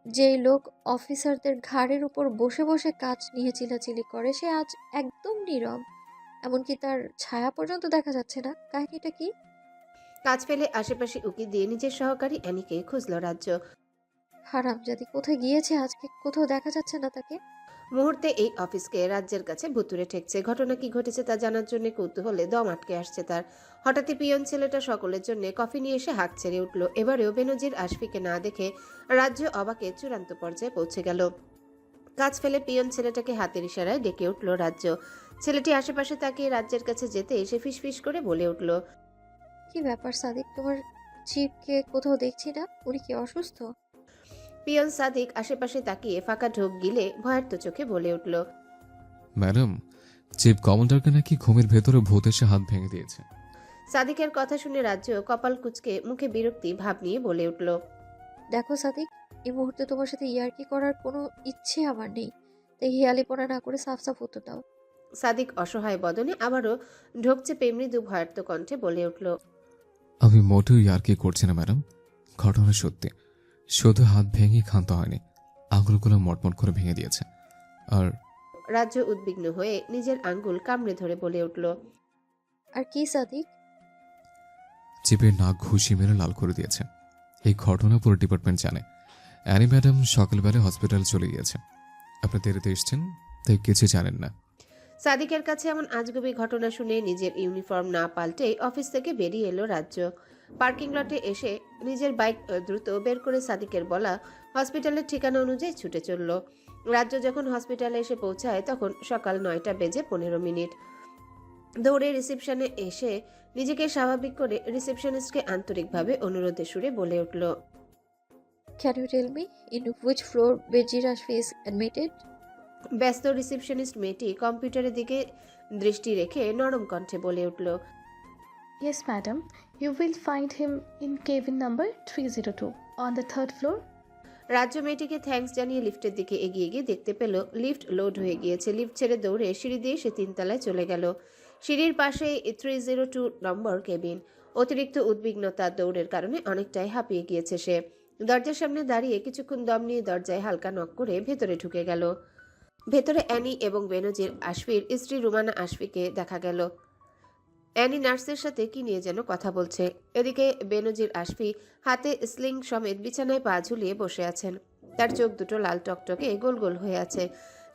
যেই লোক অফিসারদের ঘাড়ের উপর বসে বসে কাজ নিয়ে চিল্লাচিল্লি করে সে আজ একদম নীরব। এমনকি তার ছায়া পর্যন্ত দেখা যাচ্ছে না। কাহিনীটা কি? কাজ ফেলে আশেপাশে উকি দিয়ে নিজের সহকারী অ্যানিকে খুঁজল রাজ্য। হারামজাদি কোথায় গিয়েছে আজকে? কোথাও দেখা যাচ্ছে না তাকে। মুহূর্তে এই অফিসকে রাজ্যের কাছে ভুতুড়ে ঠেকছে। ঘটনা কি ঘটেছে তা জানার জন্য কৌতূহলে দম আটকে আসছে তার। হঠাৎই পিয়ন ছেলেটা সকলের জন্য কফি নিয়ে এসে হাঁক ছেড়ে উঠল। এবারেও বেনজির আশফিকে না দেখে রাজ্য অবাকে চূড়ান্ত পর্যায়ে পৌঁছে গেল। কাজ ফেলে পিয়ন ছেলেটাকে হাতের ইশারায় ডেকে উঠল রাজ্য। ছেলেটি আশেপাশে তাকিয়ে রাজ্যের কাছে যেতে এসে ফিসফিস করে বলে উঠল, কি ব্যাপার সাদিক, তোমার চিফকে কোথাও দেখছি না? উনি কি অসুস্থ? পিয়ন সাদিক আশেপাশে তাকিয়ে ফাঁকা ঢোক গিলে ভয়ার্ত চোখে বলে উঠল, ম্যাডাম, চিফ কমান্ডারকে নাকি ঘুমের ভেতরে ভূত এসে হাত ভেঙে দিয়েছে। সাদিকের কথা শুনে রাজ্য কপাল কুঁচকে মুখে বিরক্তি ভাব নিয়ে বলে উঠল, দেখো সাদিক, এই মুহূর্তে তোমার সাথে ইয়ার্কি করার কোনো ইচ্ছে আমার নেই, তাই হেয়ালিপনা না করে সাফ সাফ উত্তর দাও। সাদিক অসহায় বদনে আবারও ঢোক চেপে মৃদু ভয়ার্ত কণ্ঠে বলে উঠল, আমি মোটেও ইয়ার্কি করছি না ম্যাডাম, ঘটনা সত্যি। শুধু হাত ভেঙে ক্ষান্ত হয়নি, আঙুলগুলো মটমট করে ভেঙে দিয়েছে। আর রাজ্য উদ্বিগ্ন হয়ে নিজের আঙ্গুল কামড়ে ধরে বলে উঠল, আর কি সাদিক? চিপের নাক ঘুষি মেরে লাল করে দিয়েছে। এই ঘটনা পুরো ডিপার্টমেন্ট জানে। অ্যানি ম্যাডাম সকালবেলা হসপিটাল চলে গিয়েছে। আপনি দেরিতে এসছেন তাই কিছু জানেন না। সাদিকের কাছে এমন আজগুবি ঘটনা শুনে নিজের ইউনিফর্ম না পাল্টে অফিস থেকে বেরিয়ে এলো রাজ্য। পার্কিং লটে এসে নিজের বাইক দ্রুত বের করে সাদিকের বলা হসপিটালের ঠিকানা অনুযায়ী ছুটে চলল। রাজ্য যখন হসপিটালে এসে পৌঁছায় তখন সকাল 9টা বেজে 15 মিনিট। দৌড়ে রিসেপশনে এসে নিজেকে স্বাভাবিক করে রিসেপশনিস্টকে আন্তরিকভাবে অনুরোধের সুরে বলে উঠল, can you tell me in which floor বেজির আশফি ইজ অ্যাডমিটেড? ব্যস্ত রিসেপশনিস্ট মেয়েটি কম্পিউটারের দিকে দৃষ্টি রেখে নরম কণ্ঠে বলে উঠল, Yes, madam. You will find him in cabin number 302 on the third floor. রাজ্য মেয়েটিকে থ্যাঙ্কস জানিয়ে লিফটের দিকে এগিয়ে গিয়ে দেখতে পেল লিফট লোড হয়ে গিয়েছে। লিফট ছেড়ে দৌড়ে সিঁড়ি দিয়ে সে 3তলায় চলে গেল। সিঁড়ির পাশেই 302 নম্বর কেবিন। অতিরিক্ত উদ্বিগ্নতার দৌড়ের কারণে অনেকটাই হাঁপিয়ে গিয়েছে সে। দরজার সামনে দাঁড়িয়ে কিছুক্ষণ দম নিয়ে দরজায় হালকা নক করে ভেতরে ঢুকে গেল। ভেতরে অ্যানি এবং বেনজির আশফির স্ত্রী রুমানা আশফিকে দেখা গেল। অ্যানি নার্সের সাথে কি নিয়ে যেন কথা বলছে। এদিকে বেনজির আশফি হাতে স্লিং সমেত বিছানায় পা ঝুলিয়ে বসে আছেন। তার চোখ দুটো লাল টকটকে গোল গোল হয়ে আছে,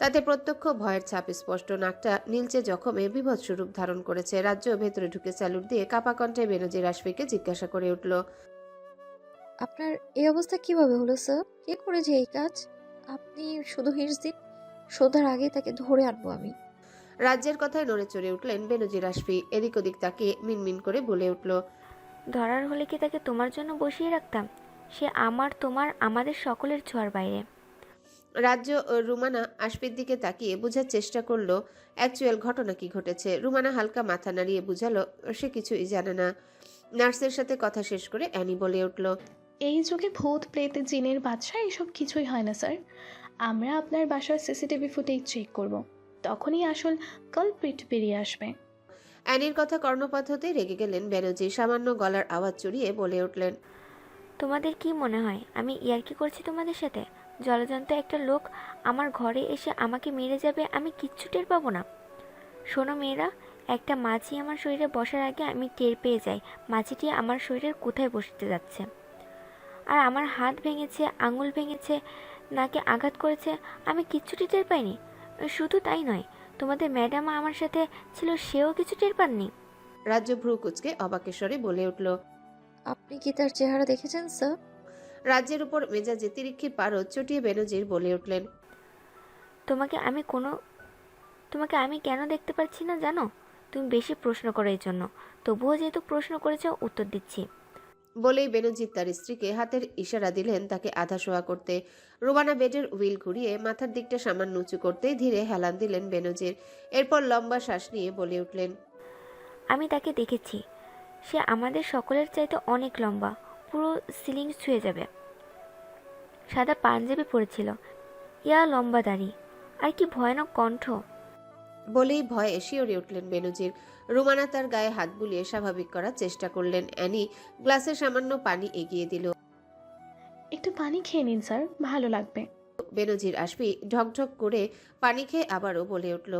তাতে প্রত্যক্ষ ভয়ের ছাপ স্পষ্ট। নাকটা নীলচে জখমে বিভৎস রূপ ধারণ করেছে। রাজ্য ভেতরে ঢুকে স্যালুট দিয়ে কাপা কণ্ঠে বেনজির আশফিকে জিজ্ঞাসা করে উঠল, আপনার এই অবস্থা কিভাবে হলো স্যার? কে করেছে এই কাজ? আপনি শুধু হিন্টস দিন, সন্ধ্যার আগেই তাকে ধরে আনবো আমি। রাজ্যের কথায় নড়ে চড়ে উঠলেন বেনজির আশফি। এদিক ওদিক তাকিয়ে মিনমিন করে বলে উঠল, ধরার হলে কি তাকে তোমার জন্য বসিয়ে রাখতাম? সে আমার, তোমার, আমাদের সকলের ছোঁয়ার বাইরে। রাজ্য রুমানা আশফির দিকে তাকিয়ে বোঝার চেষ্টা করলো অ্যাকচুয়াল ঘটনা কি ঘটেছে। রুমানা হালকা মাথা নাড়িয়ে বুঝালো সে কিছুই জানে না। নার্সের সাথে কথা শেষ করে অ্যানি বলে উঠল, এই যুগে ভূত প্রেত জিনের বাদশা এসব কিছুই হয় না স্যার। আমরা আপনার বাসার সিসিটিভি ফুটেজ চেক করব। তখনই আসল কালপ্রিট বেরিয়ে আসবে। অ্যানির কথা কর্ণপাত হতেই রেগে গেলেন বেনজির। সামান্য গলার আওয়াজ চড়িয়ে বলে উঠলেন, তোমাদের কি মনে হয় আমি ইয়ার্কি করছি তোমাদের সাথে? জলজন্ত একটা লোক আমার ঘরে এসে আমাকে মেরে যাবে, আমি কিচ্ছু টের পাবো না? শোনো মেয়েরা, একটা মাছি আমার শরীরে বসার আগে আমি টের পেয়ে যাই মাছিটি আমার শরীরের কোথায় বসতে যাচ্ছে। আর আমার হাত ভেঙেছে, আঙুল ভেঙেছে, নাকে আঘাত করেছে, আমি কিচ্ছুটি টের পাইনি। শুধু তাই নয়, তোমাদের ম্যাডাম আমার সাথে ছিল, সেও কিছু টের পাননি। রাজ্য ভ্রু কুচকে অবাকেশ্বরে বলে উঠল। আপনি কি তার চেহারা দেখেছেন স্যার? রাজ্যের উপর মেজাজে তিরিক্ষির পারদ চটিয়ে বেনজির বলে উঠলেন, তোমাকে আমি কেন দেখতে পাচ্ছি না জানো? তুমি বেশি প্রশ্ন করো এই জন্য। তবুও যেহেতু প্রশ্ন করেছ, উত্তর দিচ্ছি। বলেই বেনজির তার স্ত্রীকে হাতের ইশারা দিলেন তাকে আধা শোয়া করতে। রুমানা বেডের হুইল ঘুরিয়ে মাথার দিকটা সামান্য উঁচু করতেই ধীরে হেলান দিলেন বেনজির। এরপর লম্বা শ্বাস নিয়ে বলে উঠলেন, আমি তাকে দেখেছি। সে আমাদের সকলের চাইতে অনেক লম্বা, পুরো সিলিং ছুঁয়ে যাবে। সাদা পাঞ্জাবি পরেছিল, ইয়া লম্বা দাড়ি, আর কি ভয়ানক কণ্ঠ। বলেই ভয়ে শিওরে উঠলেন বেনজির। রুমানা তার গায়ে হাত বুলিয়ে স্বাভাবিক করার চেষ্টা করলেন। অ্যানি গ্লাসে সামান্য পানি এগিয়ে দিল। একটু পানি খেয়ে নিন স্যার, ভালো লাগবে। বেনজির আশফি ঢকঢক করে পানি খেয়ে আবারও বলে উঠল,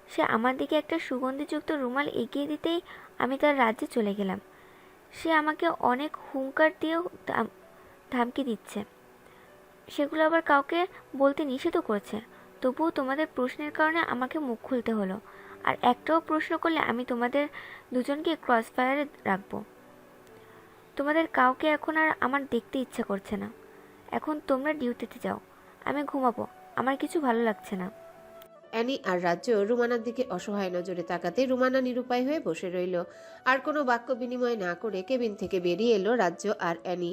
সে আমার দিকে একটা সুগন্ধিযুক্ত রুমাল এগিয়ে দিতেই আমি তার রাজ্যে চলে গেলাম। সে আমাকে অনেক হুঙ্কার দিয়েও ধমকি দিচ্ছে, সেগুলো আবার কাউকে বলতে নিষেধও করছে। তবুও তোমাদের প্রশ্নের কারণে আমাকে মুখ খুলতে হলো। আর একটাও প্রশ্ন করলে আমি তোমাদের দুজনকে ক্রস ফায়ারে রাখবো। তোমাদের কাউকে এখন আর আমার দেখতে ইচ্ছা করছে না। এখন তোমরা ডিউটিতে যাও, আমি ঘুমাবো, আমার কিছু ভালো লাগছে না। অ্যানি আর রাজ্য রুমানার দিকে অসহায় নজরে তাকাতে রুমানা নিরুপায় হয়ে বসে রইল। আর কোনো বাক্য বিনিময় না করে কেবিন থেকে বেরিয়ে এলো রাজ্য আর অ্যানি।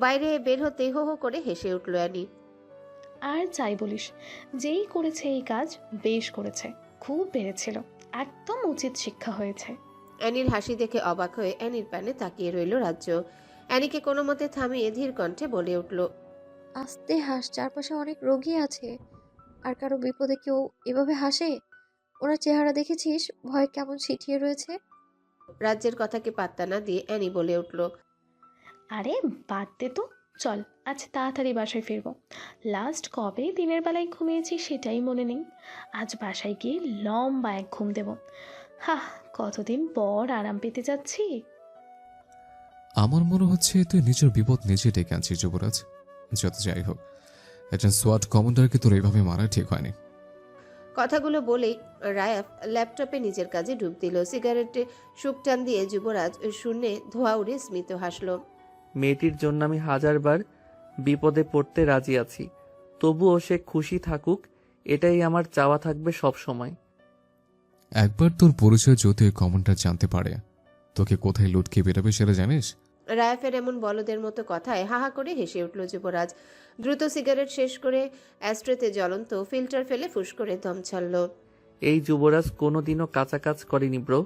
বাইরে বের হতে হো হো করে হেসে উঠল অ্যানি। আর যাই বলিস, যেই করেছে এই কাজ বেশ করেছে, খুব বেড়েছিল, একদম উচিত শিক্ষা হয়েছে। অ্যানির হাসি দেখে অবাক হয়ে অ্যানির প্যানে তাকিয়ে রইল রাজ্য। অ্যানিকে কোনো মতে থামিয়ে ধীর কণ্ঠে বলে উঠল, আস্তে হাস, চারপাশে অনেক রোগী আছে। আর কারো বিপদে কেউ এভাবে হাসে? ওনার চেহারা দেখেছিস, ভয় কেমন ছিটিয়ে রয়েছে। রাজ্যের কথাকে পাত্তা না দিয়ে অ্যানি বলে উঠল, আরে বাদ দে তো, চল আজ তাড়াতাড়ি বাসায় ফিরবো। লাস্ট কবে দিনের বেলায় ঘুমিয়েছি সেটাই মনে নেই। আজ বাসায় গিয়ে লম্বা এক ঘুম দেব। হাহ, কতদিন পর আরাম পেতে যাচ্ছি। আমার মনে হচ্ছে তুই নিজের বিপদ নিজে ডেকে আনছিস যুবরাজ। যত যাই হোক, একজন সোয়াট কমান্ডারকে তোর এইভাবে মারা ঠিক হয়নি। কথাগুলো বলেই রায়াফ ল্যাপটপে নিজের কাজে ডুব দিল। সিগারেটে শুক টান দিয়ে যুবরাজ শূন্যে ধোয়া উড়ে স্মিত হাসল। মেয়েটির জন্য আমি হাজারবার বিপদে পড়তে রাজি আছি, তবুও সে খুশি থাকুক, এটাই আমার চাওয়া থাকবে সব সময়। একবার তোর পরিচয় যদি ওই কমান্ডার জানতে পারে, তোকে কোথায় লুটকে বেরোবে সেটা জানিস? রায়াফের এমন বলদের মতো কথায় হাহা করে হেসে উঠল যুবরাজ। দ্রুত সিগারেট শেষ করে অ্যাস্ট্রেতে জ্বলন্ত ফিল্টার ফেলে ফুস করে দম ছাড়ল। এই যুবরাজ কোনোদিনও কাঁচা কাজ করেনি ব্রো।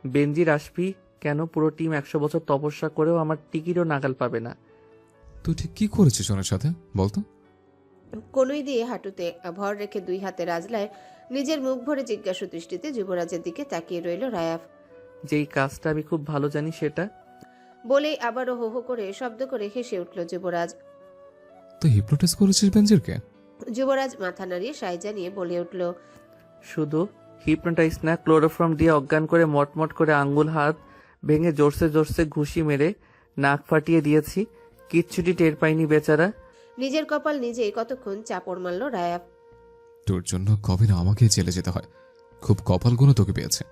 বেনজির আসবি কেন, পুরো টিম 100 বছর তপস্যা করেও আমার টিকিটও নাগাল পাবে না। তুই ঠিক কি করেছিস ওনার সাথে বলতো? কনুই দিয়ে হাঁটুতে ভর রেখে দুই হাতে রাজলায় নিজের মুখ ভরে জিজ্ঞাসু দৃষ্টিতে যুবরাজের দিকে তাকিয়ে রইল রায়াফ। যেই কাজটা আমি খুব ভালো জানি সেটা। বলেই আবারও হো হো করে শব্দ করে হেসে উঠল যুবরাজ। তুই হিপনোটাইজ করেছিস বেনজিরকে? যুবরাজ মাথা নাড়িয়ে সায় জানিয়ে বলে উঠল, শুধু হিপনোটাইজ না, ক্লোরোফর্ম দিয়ে অজ্ঞান করে মটমট করে আঙ্গুল হাত ভেঙে জোরসে জোরসে ঘুষি মেরে নাক ফাটিয়ে দিয়েছি, কিচ্ছুটি টের পাইনি বেচারা। নিজের কপাল নিজেই কতক্ষণ চাপড় মারল রায়াফ। তোর জন্য কবে না আমাকে জেলে যেতে হয়, খুব কপাল গুলো তোকে পেয়েছে।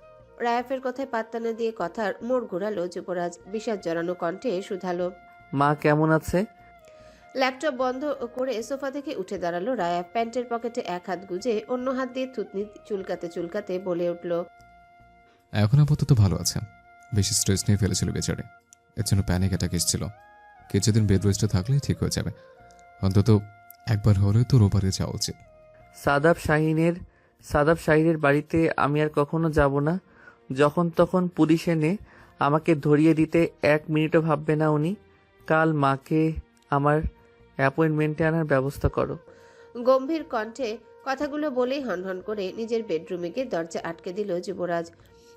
রায়াফের কথায় পাত্তা না দিয়ে কথার মোড় ঘোরালো যুবরাজ। বিষাদ জড়ানো কণ্ঠে শুধালো, মা কেমন আছে? ল্যাপটপ বন্ধ করে সোফা থেকে উঠে দাঁড়ালো রায়াফ। প্যান্টের পকেটে এক হাত গুজে অন্য হাত দিয়ে থুতনি চুলকাতে চুলকাতে বলে উঠল, এখন আপাতত ভালো আছে, বেশি স্ট্রেস নিয়ে ফেলেছিল বেচারে, এর জন্য প্যানিক অ্যাটাক এসেছিল। কিছুদিন বেড রেস্টে থাকলেই ঠিক হয়ে যাবে। অন্তত একবার হলেও তোর ওপারে যাওয়া উচিত। সাদাব শাহিনের বাড়িতে আমি আর কখনো যাব না। যখন তখন পুলিশ এনে আমাকে ধরিয়ে দিতে 1 মিনিটও ভাববে না উনি। কাল মাকে আমার অ্যাপয়েন্টমেন্টে আনার ব্যবস্থা করো। গম্ভীর কণ্ঠে কথাগুলো বলেই হনহন করে নিজের বেডরুমে গিয়ে দরজা আটকে দিল যুবরাজ।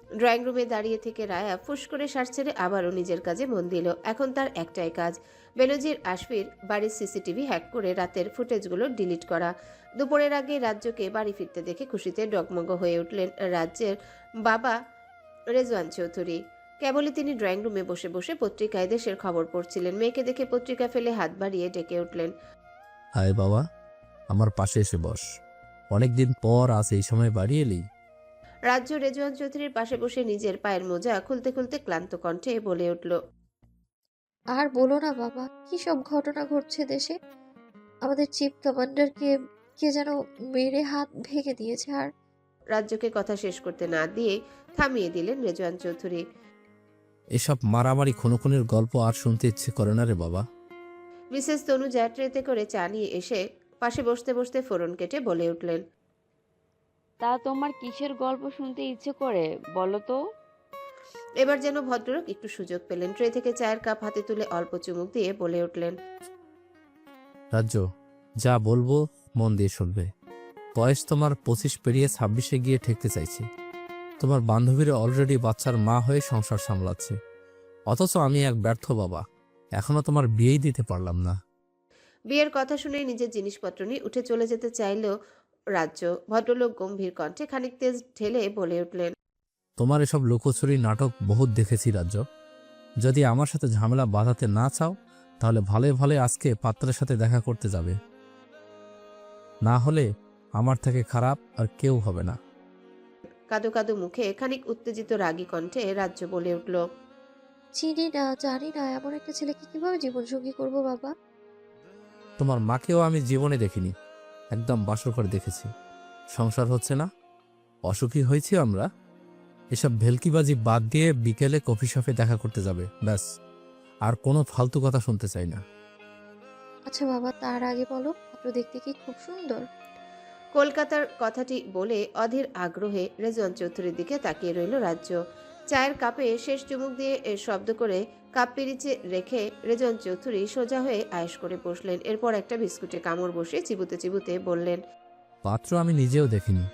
ড্রয়িং রুমে দাঁড়িয়ে থেকে রায়া ফুস করে শ্বাস ছেড়ে আবারও নিজের কাজে মন দিল। এখন তার একটাই কাজ, বেনজির আশফির বাড়ির সিসিটিভি হ্যাক করে রাতের ফুটেজগুলো ডিলিট করা। দুপুরের আগে রাজ্যকে বাড়ি ফিরতে দেখে খুশিতে ডগমগ হয়ে উঠলেন রাজ্যের বাবা রেজওয়ান চৌধুরী। কেবলই তিনি ড্রয়িং রুমে বসে বসে পত্রিকায় দেশের খবর পড়ছিলেন। মেয়েকে দেখে পত্রিকা ফেলে হাত বাড়িয়ে ডেকে উঠলেন, হায় বাবা, আমার পাশে এসে বস। অনেকদিন পর আজ এই সময় বাড়ি এলি। রাজ্য রেজওয়ান চৌধুরীর পাশে বসে নিজের পায়ের মোজা খুলতে খুলতে ক্লান্ত কণ্ঠে বলে উঠল, আর বলো না বাবা, কি সব ঘটনা ঘটছে দেশে। আমাদের চিফ কমান্ডারকে কে যেন মেরে হাত ভেঙে দিয়েছে। আর রাজ্যকে কথা শেষ করতে না দিয়ে থামিয়ে দিলেন রেজওয়ান চৌধুরী। এসব মারামারি খুনোখুনির গল্প আর শুনতে ইচ্ছে করে না রে বাবা। মিসেস তনুজা ট্রেতে করে চা নিয়ে এসে পাশে বসতে বসতে ফোড়ন কেটে বলে উঠলেন, তা তোমার কিসের গল্প শুনতে ইচ্ছে করে বলো তো? এবার যেন ভদ্রলোক একটু সুযোগ পেলেন। ট্রে থেকে চায়ের কাপ হাতে তুলে অল্প চুমুক দিয়ে বলে উঠলেন, রাজ্য, যা বলবো মন দিয়ে শুনবে। বয়স তোমার 25 পেরিয়ে 26-এ গিয়ে ঠেকতে চাইছে। তোমার বান্ধবীরা অলরেডি বাচ্চার মা হয়ে সংসার সামলাচ্ছে, অথচ আমি এক ব্যর্থ বাবা, এখনো তোমার বিয়েই দিতে পারলাম না। বিয়ের কথা শুনে নিজের জিনিসপত্র নিয়ে উঠে চলে যেতে চাইলেও রাজ্য ভদ্রলোক গম্ভীর কণ্ঠে খানিক তেজ ঢেলে বলে উঠলেন, তোমার এসব লুকোচুরি নাটক বহুত দেখেছি রাজ্য। যদি আমার সাথে ঝামেলা বাঁধাতে না চাও তাহলে ভালোই ভালো আজকে পাত্রের সাথে দেখা করতে যাবে, না হলে আমার থেকে খারাপ আর কেউ হবে না। কাদো কাদো মুখে খানিক উত্তেজিত রাগী কণ্ঠে রাজ্য বলে উঠল, চিনি না, জানি না এমন একটা ছেলেকে কিভাবে জীবনসঙ্গী করবো বাবা। তোমার মাকেও আমি জীবনে দেখিনি, একদম বাসর করে দেখেছি। সংসার হচ্ছে না, অসুখী হয়েছি আমরা। এসব ভেলকিবাজি বাদ দিয়ে বিকেলে কফি শপে দেখা করতে যাবে, ব্যাস। আর কোনো ফালতু কথা শুনতে চাই না। আচ্ছা বাবা, তার আগে বলো পাত্র দেখতে কি খুব সুন্দর? কলকাতার কথাটি বলে অধীর আগ্রহে রেজওয়ান চৌধুরীর দিকে তাকিয়ে রইল রাজ্য। চায়ের কাপে শেষ চুমুক দিয়ে শব্দ করে কাপ পিরিচে রেখে রেজওয়ান চৌধুরী সোজা হয়ে আয়েশ করে বসলেন। এরপর একটা বিস্কুটে কামড় বসে চিবুতে চিবুতে বললেন, পাত্র আমি নিজেও দেখিনি।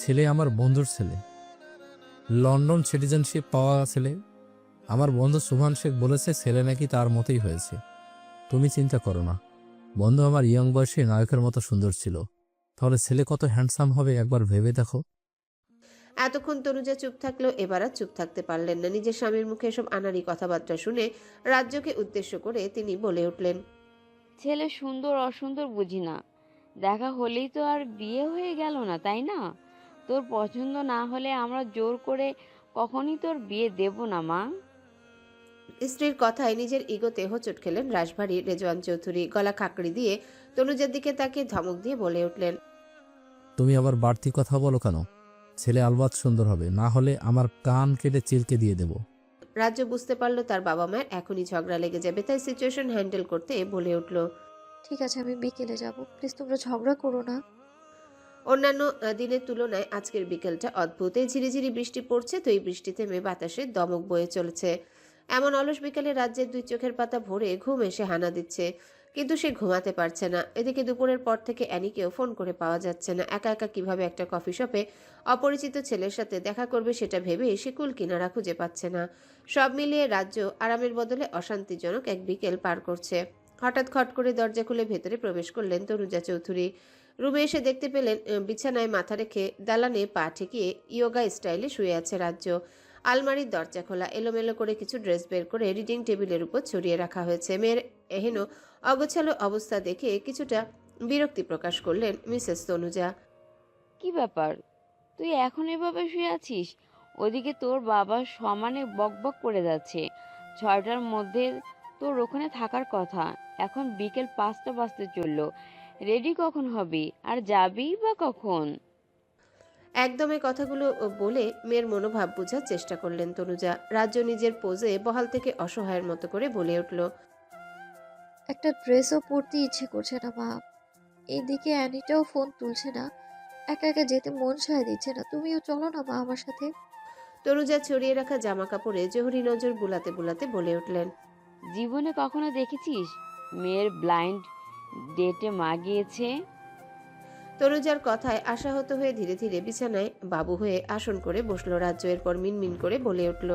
ছেলে আমার বন্ধুর ছেলে, লন্ডন সিটিজেনশিপ পাওয়া ছেলে। আমার বন্ধু সুভান শেখ বলেছে ছেলে নাকি তার মতোই হয়েছে। তুমি চিন্তা করো না, বন্ধু আমার ইয়ং বয়সে নায়কের মতো সুন্দর ছিল, তাহলে ছেলে কত হ্যান্ডসাম হবে একবার ভেবে দেখো। এতক্ষণ তনুজা চুপ থাকলেও এবার আর চুপ থাকতে পারলেন না। নিজের স্বামীর মুখে এসব আনাড়ি কথাবার্তা শুনে রাজ্যকে উদ্দেশ্য করে তিনি বলে উঠলেন, ছেলে সুন্দর অসুন্দর বুঝি না, দেখা হলেই তো আর বিয়ে হয়ে গেল না, তাই না? তোর পছন্দ না হলে আমরা জোর করে কখনই তোর বিয়ে দেব না মা। স্ত্রীর কথায় নিজের ইগোতে হোঁচট খেলেন রাশভারী রেজওয়ান চৌধুরী। গলা খাকড়ি দিয়ে তনুজার দিকে তাকিয়ে ধমক দিয়ে বলে উঠলেন, তুমি আবার বাড়তি কথা বলো কেন? ছেলে আলবাত সুন্দর হবে, না হলে আমার কান কেটে চিলকে দিয়ে দেব। রাজ্য বুঝতে পারলো তার বাবা মায়ের এখনই ঝগড়া লেগে যাবে, তাই সিচুয়েশন হ্যান্ডেল করতে বলে উঠল, ঠিক আছে আমি বিকেলে যাব, প্লিজ তোমরা ঝগড়া করো না। অন্যান্য দিনের তুলনায় আজকের বিকেলটা অদ্ভুত। এই ঝিরিঝিরি বৃষ্টি পড়ছে, তো এই বৃষ্টি থেমে বাতাসে দমক বয়ে চলেছে। এমন অলস বিকেলে রাজ্যের দুই চোখের পাতা ভরে ঘুম এসে হানা দিচ্ছে, কিন্তু সে ঘুমাতে পারছে না। এদিকে দুপুরের পর থেকে অ্যানিকেও ফোন করে পাওয়া যাচ্ছে না। একা একা কিভাবে একটা কফি শপে অপরিচিত ছেলের সাথে দেখা করবে সেটা ভেবে সে কুল কিনারা খুঁজে পাচ্ছে না। সব মিলিয়ে রাজ্য আরামের বদলে অশান্তিজনক এক বিকেল পার করছে। হঠাৎ খট করে দরজা খুলে ভেতরে প্রবেশ করলেন তনুজা চৌধুরী। রুমে এসে দেখতে পেলেন বিছানায় মাথা রেখে দালানে পা ঠেকিয়ে ইয়োগা স্টাইলে শুয়ে আছে রাজ্য। আলমারির দরজা খোলা, এলোমেলো করে কিছু ড্রেস বের করে রিডিং টেবিলের উপর ছড়িয়ে রাখা হয়েছে। মেয়ের এহেন অগোছালো অবস্থা দেখে কিছুটা বিরক্তি প্রকাশ করলেন মিসেস তনুজা। কি ব্যাপার, তুই এখন এভাবে শুয়ে আছিস? ওদিকে তোর বাবা সমানে বকবক করে যাচ্ছে। 6টার মধ্যে তোর ওখানে থাকার কথা, এখন বিকেল 5টা বাজতে চললো। রেডি কখন হবি আর যাবি বা কখন? একদম এই কথাগুলো বলে মেয়ের মনোভাব বোঝার চেষ্টা করলেন তনুজা। রাজ্য নিজের পোজে বহাল থেকে অসহায়ের মতো করে বলে উঠল, একটা ড্রেসও পরতে ইচ্ছে করছে না মা। এদিকে অ্যানিটাও ফোন তুলছে না, একা একা যেতে মন সায় দিচ্ছে না। তুমিও চলো না মা আমার সাথে। তনুজা ছড়িয়ে রাখা জামা কাপড়ে জহুরি নজর বুলাতে বুলাতে বলে উঠলেন, জীবনে কখনো দেখেছিস মেয়ের ব্লাইন্ড ডেটে মা গিয়েছে? তনুজার কথায় আশাহত হয়ে ধীরে ধীরে বিছানায় বাবু হয়ে আসন করে বসলো রাজ্য। এরপর মিনমিন করে বলে উঠল,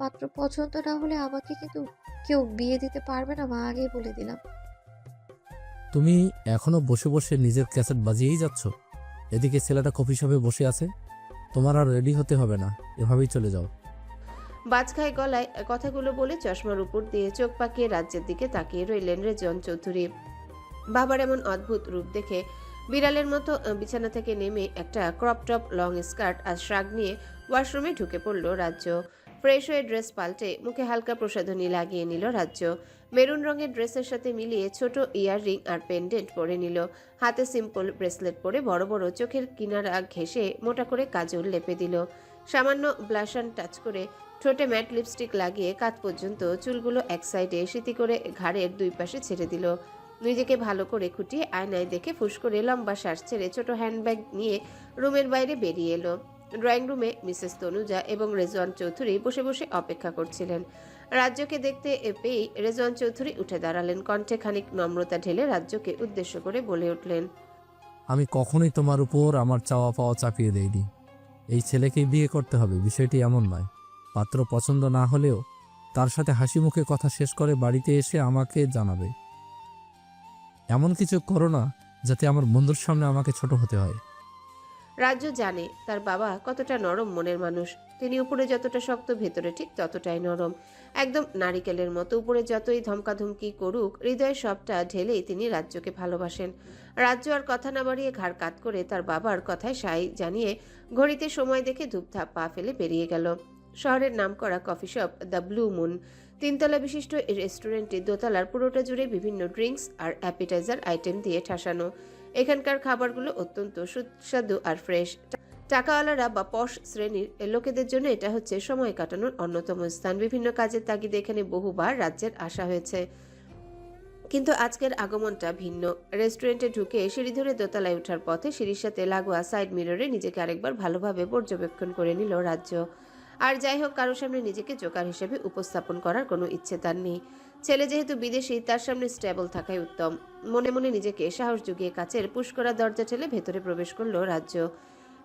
পাত্র পছন্দ না হলে আমাকে কিন্তু কেউ বিয়ে দিতে পারবে না মা, আগেই বলে দিলাম। তুমি এখনো বসে বসে নিজের ক্যাসেট বাজিয়েই যাচ্ছ। এদিকে ছেলেটা কফি শপে বসে আছে, তোমার আর রেডি হতে হবে না, এভাবেই চলে যাও। বাজখায় গলায় কথাগুলো বলে চশমার উপর দিয়ে চোখ পাকিয়ে রাজ্যের দিকে তাকিয়ে রইলেন রেজন চৌধুরী। বাবার এমন অদ্ভুত রূপ দেখে বিড়ালের মতো বিছানা থেকে নেমে একটা ক্রপ টপ, লং স্কার্ট আর শ্রাগ নিয়ে ওয়াশরুমে ঢুকে পড়ল রাজ্য। ফ্রেশ হয়ে ড্রেস পাল্টে মুখে হালকা প্রসাধনী লাগিয়ে নিল রাজ্য। মেরুন রঙের ড্রেসের সাথে মিলিয়ে ছোট ইয়াররিং আর পেন্ডেন্ট পরে নিল। হাতে সিম্পল ব্রেসলেট পরে বড় বড় চোখের কিনারা ঘেঁষে মোটা করে কাজল লেপে দিল। সামান্য ব্লাশন টাচ করে ঠোঁটে ম্যাট লিপস্টিক লাগিয়ে কাঁধ পর্যন্ত চুলগুলো এক সাইডে সিতি করে ঘাড়ের দুই পাশে ছেড়ে দিল। নিজেকে ভালো করে খুঁটিয়ে আয়নায় দেখে ফুস করে লম্বা শ্বাস ছেড়ে ছোট হ্যান্ডব্যাগ নিয়ে রুমের বাইরে বেরিয়ে এলো। ড্রয়িং রুমে মিসেস তনুজা এবং রেজওয়ান চৌধুরী বসে বসে অপেক্ষা করছিলেন। রাজ্যকে দেখতে পেয়ে রেজওয়ান চৌধুরী উঠে দাঁড়ালেন। কণ্ঠে খানিক নম্রতা ঢেলে রাজ্যকে উদ্দেশ্য করে বলে উঠলেন, আমি কখনোই তোমার উপর আমার চাওয়া পাওয়া চাপিয়ে দেইনি। এই ছেলেকেই বিয়ে করতে হবে বিষয়টি এমন নয়। পাত্র পছন্দ না হলেও তার সাথে হাসি মুখে কথা শেষ করে বাড়িতে এসে আমাকে জানাবে। এমন কিছু করো না যাতে আমার বন্ধুর সামনে আমাকে ছোট হতে হয়। রাজ্য জানে তার বাবা কতটা নরম মনের মানুষ। তিনি উপরে যতটা শক্ত, ভেতরে ঠিক ততটাই নরম। একদম নারিকেলের মতো। উপরে যতই ধমকাধমকি করুক, হৃদয়ে সবটা ঢেলেই তিনি রাজ্যকে ভালোবাসেন। রাজ্য আর কথা না বাড়িয়ে ঘাড় কাত করে তার বাবার কথায় সাই জানিয়ে ঘড়িতে সময় দেখে ধূপধাপ পা ফেলে বেরিয়ে গেল। শহরের নামকরা coffee shop the blue moon, 3 তলা বিশিষ্ট এই রেস্টুরেন্টটি দোতলার পুরোটা জুড়ে বিভিন্ন ড্রিঙ্কস আর অ্যাপিটাইজার আইটেম দিয়ে ঠাসানো। এখানকার খাবারগুলো অত্যন্ত সুস্বাদু আর ফ্রেশ। টাকাওয়ালারা বা পশ শ্রেণীর লোকেদের জন্য এটা হচ্ছে সময় কাটানোর অন্যতম স্থান। বিভিন্ন কাজের তাগিদে এখানে বহুবার রাজ্যের আসা হয়েছে, কিন্তু আজকের আগমনটা ভিন্ন। রেস্টুরেন্টে ঢুকে সিঁড়ি ধরে দোতলায় ওঠার পথে সিঁড়ির সাথে লাগোয়া সাইড মিররে নিজেকে আরেকবার ভালোভাবে পর্যবেক্ষণ করে নিল রাজ্য। আর যাই হোক, কারোর সামনে নিজেকে জোকার হিসেবে উপস্থাপন করার কোনো ইচ্ছে তার নেই। ছেলে যেহেতু বিদেশি, তার সামনে স্টেবল থাকাই উত্তম। মনে মনে নিজেকে সাহস জুগিয়ে কাচের পুশ করা দরজা ঠেলে ভেতরে প্রবেশ করলো রাজ্য।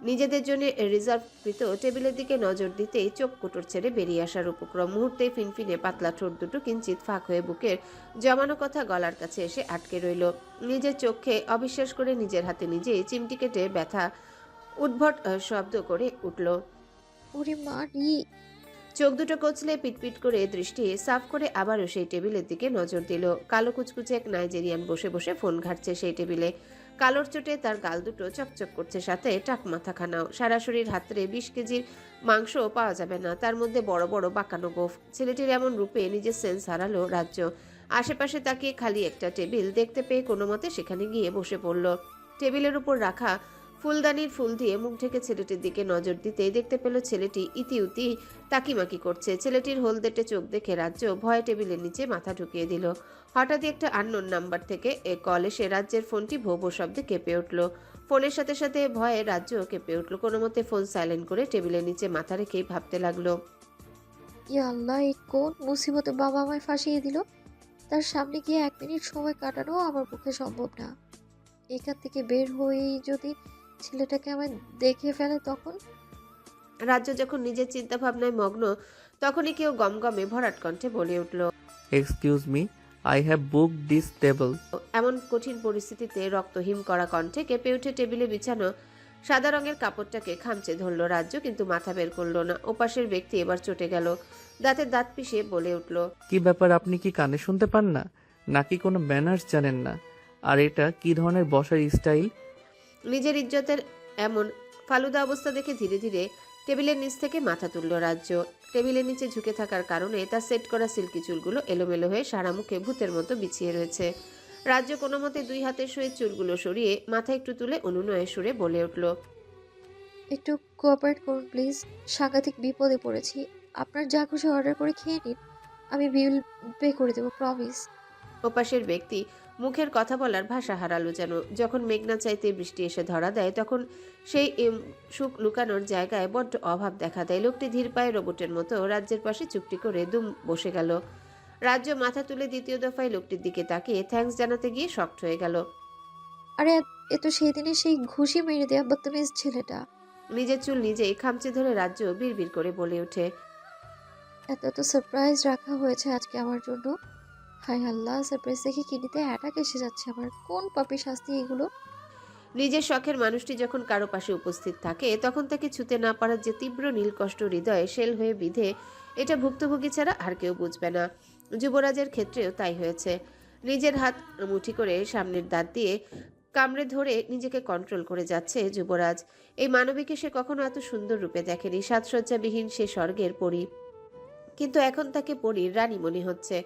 নিজেদের জন্য রিজার্ভকৃত টেবিলের দিকে নজর দিতেই চোখ কুটুর ছেড়ে বেরিয়ে আসার উপক্রম। মুহূর্তেই ফিনফিনে পাতলা ঠোঁট দুটো কিঞ্চিত ফাঁক হয়ে বুকের জমানো কথা গলার কাছে এসে আটকে রইল। নিজের চোখে অবিশ্বাস করে নিজের হাতে নিজেই চিমটি কেটে ব্যথা উদ্ভট শব্দ করে উঠল। ওরে মা রি! চোখ দুটো কচলে পিটপিট করে দৃষ্টি সাফ করে আবারও সেই টেবিলের দিকে নজর দিল। কালো কুচকুচে এক নাইজেরিয়ান বসে বসে ফোন ঘাটছে সেই টেবিলে। কালোর চোটে তার গাল দুটো চকচক করছে, সাথে টাক মাথাখানাও। সারা শরীর হাতড়ে 20 কেজির মাংস পাওয়া যাবে না, তার মধ্যে বড় বড় বাঁকানো গোফ। ছেলেটির এমন রূপে নিজের সেন্স হারালো রাজ্য। আশেপাশে তাকিয়ে খালি একটা টেবিল দেখতে পেয়ে কোনো মতে সেখানে গিয়ে বসে পড়ল। টেবিলের উপর রাখা ফুলদানির ফুল দিয়ে মুখ ঢেকে ছেলেটির দিকে নজর দিতেই দেখতে পেল ছেলেটি ইতিউতি তাকিমাকি করছে। ছেলেটির হলদেটে চোখ দেখে রাজ্য ভয়ে টেবিলের নিচে মাথা ঢুকিয়ে দিল। হঠাৎই একটা আননোন নাম্বার থেকে কল এসে রাজ্যের ফোনটি ভো ভো শব্দে কেঁপে উঠল। ফোনের সাথে সাথে ভয়ে রাজ্য কেঁপে উঠল। কোনো মতে ফোন সাইলেন্ট করে টেবিলের নিচে মাথা রেখেই ভাবতে লাগলো, ইয়া আল্লাহ, এই কোন মুসিবতে বাবা আমায় ফাঁসিয়ে দিল। তার সামনে গিয়ে 1 মিনিট সময় কাটানো আমার পক্ষে সম্ভব না। এখান থেকে বের হয়েই যদি ছেলেটাকে আমায় দেখে ফেলে তখন। রাজ্য যখন নিজের চিন্তা ভাবনায় মগ্ন, তখনই কেউ গমগমে ভরাট কণ্ঠে বলে উঠল, excuse me, I have book this table. এমন কঠিন পরিস্থিতিতে রক্তহিম করা কণ্ঠে কেঁপে উঠে টেবিলে বিছানো সাদা রঙের কাপড়টাকে খামচে ধরল রাজ্য, কিন্তু মাথা বের করলো না। ওপাশের ব্যক্তি এবার চটে গেল, দাঁতের দাঁত পিষে বলে উঠল, কি ব্যাপার, আপনি কি কানে শুনতে পান না নাকি কোনো ম্যানার্স জানেন না? আর এটা কি ধরনের বসার স্টাইল? নিজের ইজ্জতের এমন ফালুদা অবস্থা দেখে ধীরে ধীরে টেবিলের নিচ থেকে মাথা তুলল রাজ্য। টেবিলের নিচে ঝুঁকে থাকার কারণে তার সেট করা সিল্কি চুলগুলো এলোমেলো হয়ে সারা মুখে ভূতের মতো বিছিয়ে রয়েছে। রাজ্য কোনো মতে 2 হাতের সহিত চুলগুলো সরিয়ে মাথা একটু তুলে অনুনয়ে সুরে বলে উঠল, একটু কোঅপারেট করুন প্লিজ। সাংঘাতিক বিপদে পড়েছি। আপনার যা খুশি অর্ডার করে খেয়ে নিন, আমি বিল পে করে দেবো, প্রমিস। ওপাশের ব্যক্তি মুখের কথা বলার ভাষা হারালো যেন। যখন মেঘনা চাইতে বৃষ্টি এসে ধরা দেয়, তখন সেই সুখ লুকানোর জায়গায় বড্ড অভাব দেখা দেয়। লোকটি ধীর পায়ে রোবটের মতো রাজ্যের পাশে চুপটি করে দুম বসে গেল। রাজ্য মাথা তুলে দ্বিতীয় দফায় লোকটির দিকে তাকিয়ে থ্যাঙ্কস জানাতে গিয়ে শক্ট হয়ে গেল। আরে এ তো সেই দিনে সেই ঘুষি মেরে দেওয়া বদতমিজ ছেলেটা। নিজের চুল নিজেই খামচে ধরে রাজ্য বিড়বিড় করে বলে ওঠে, এত এত সারপ্রাইজ রাখা হয়েছে আজকে আমার জন্য। হায় আল্লাহ, সারপ্রাইজ দেখে কিনিতে অ্যাটাক এসে যাচ্ছে আমার। কোন পাপি শাস্তি এগুলো! নিজের শখের মানুষটি যখন কারো পাশে উপস্থিত থাকে, তখন তাকে ছুতে না পারার যে তীব্র নীলকষ্ট হৃদয়ে শেল হয়ে বিধে, এটা ভুক্তভোগী ছাড়া আর কেউ বুঝবে না। যুবরাজের ক্ষেত্রেও তাই হয়েছে। নিজের হাত মুঠি করে সামনের দাঁত দিয়ে কামড়ে ধরে নিজেকে কন্ট্রোল করে যাচ্ছে যুবরাজ। এই মানবীকে সে কখনো এত সুন্দর রূপে দেখেনি। সাজসজ্জাবিহীন সে স্বর্গের পরী, কিন্তু এখন তাকে পরীর রানী মনে হচ্ছে।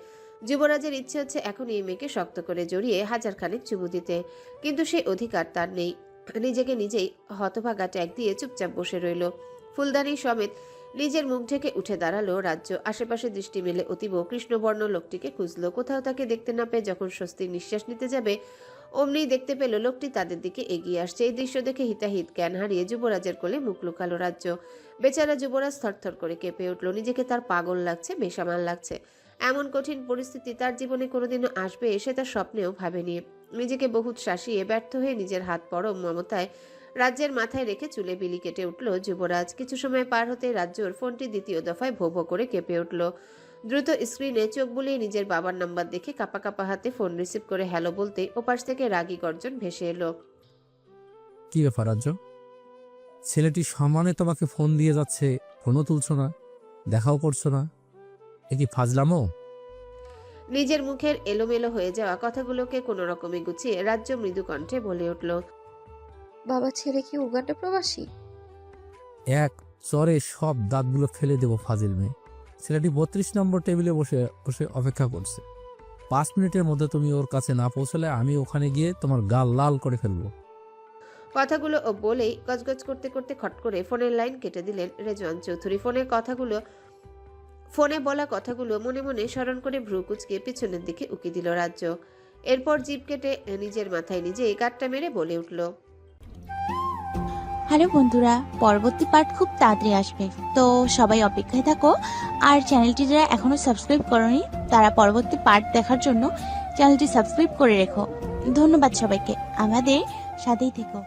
যুবরাজের ইচ্ছে হচ্ছে এখন এই মেয়েকে শক্ত করে জড়িয়ে 1000 খানেক চুমু দিতে, কিন্তু সে অধিকার তার নেই। নিজেকে নিজেই হতভাগা ট্যাগ দিয়ে চুপচাপ বসে রইল। ফুলদানি সমেত নিজের মুখ ঢেকে উঠে দাঁড়ালো রাজ্য। আশেপাশে দৃষ্টি মেলে অতীব কৃষ্ণবর্ণ লোকটিকে খুঁজলো। কোথাও তাকে দেখতে না পেয়ে যখন স্বস্তির নিঃশ্বাস নিতে যাবে, অমনি দেখতে পেল লোকটি তাদের দিকে এগিয়ে আসছে। এই দৃশ্য দেখে হিতাহিত জ্ঞান হারিয়ে যুবরাজের কোলে মুখ লুকালো রাজ্য। বেচারা যুবরাজ থরথর করে কেঁপে উঠল। নিজেকে তার পাগল লাগছে, বেসামাল লাগছে। এমন কঠিন পরিস্থিতি তার জীবনে কোনোদিনও আসবে সে তার স্বপ্নেও ভাবেনি। নিজেকে বহুত শাসিয়ে ব্যর্থ হয়ে নিজের হাত পরম মমতায় রাজ্যের মাথায় রেখে চুলে বিলি কেটে উঠল যুবরাজ। কিছু সময় পার হতে রাজ্যর ফোনটি দ্বিতীয় দফায় ভো ভো করে কেঁপে উঠল। দ্রুত স্ক্রিনে চোখ বুলিয়ে নিজের বাবার নাম্বার দেখে কাপা কাপা হাতে ফোন রিসিভ করে হ্যালো বলতেই ওপাশ থেকে রাগী গর্জন ভেসে এলো। কি ব্যাপার রাজ্য? ছেলেটি সমানে তোমাকে ফোন দিয়ে যাচ্ছে, ফোনও তুলছো না, দেখাও করছো না, এ কি ফাজলামো? নিজের মুখের এলোমেলো হয়ে যাওয়া কথাগুলোকে কোনো রকমে গুছিয়ে রাজ্য মৃদু কণ্ঠে বলে উঠল। বাবা ছেলে কি উগান্ডা প্রবাসী? এক চরে সব দাঁতগুলো ফেলে দেবো ফাজিল মেয়ে। ছেলেটি 32 নম্বর টেবিলে বসে বসে অপেক্ষা করছে। 5 মিনিটের মধ্যে তুমি ওর কাছে না পৌঁছলে আমি ওখানে গিয়ে তোমার গাল লাল করে ফেলবো। কথাগুলো ও বলেই গজগজ করতে করতে খট করে ফোনের লাইন কেটে দিলেন রেজওয়ান চৌধুরী। ফোনে বলা কথাগুলো মনে মনে স্মরণ করে ভ্রু কুচকে পিছনের দিকে উকি দিল রাজ্য। এরপর জিভ কেটে নিজের মাথায় নিজেই গাঁটটা মেরে বলে উঠল। হ্যালো বন্ধুরা, পরবর্তী পার্ট খুব তাড়াতাড়ি আসবে, তো সবাই অপেক্ষায় থাকো। আর চ্যানেলটি যারা এখনো সাবস্ক্রাইব করোনি তারা পরবর্তী পার্ট দেখার জন্য চ্যানেলটি সাবস্ক্রাইব করে রেখো। ধন্যবাদ সবাইকে, আমাদের সাথেই থেকো।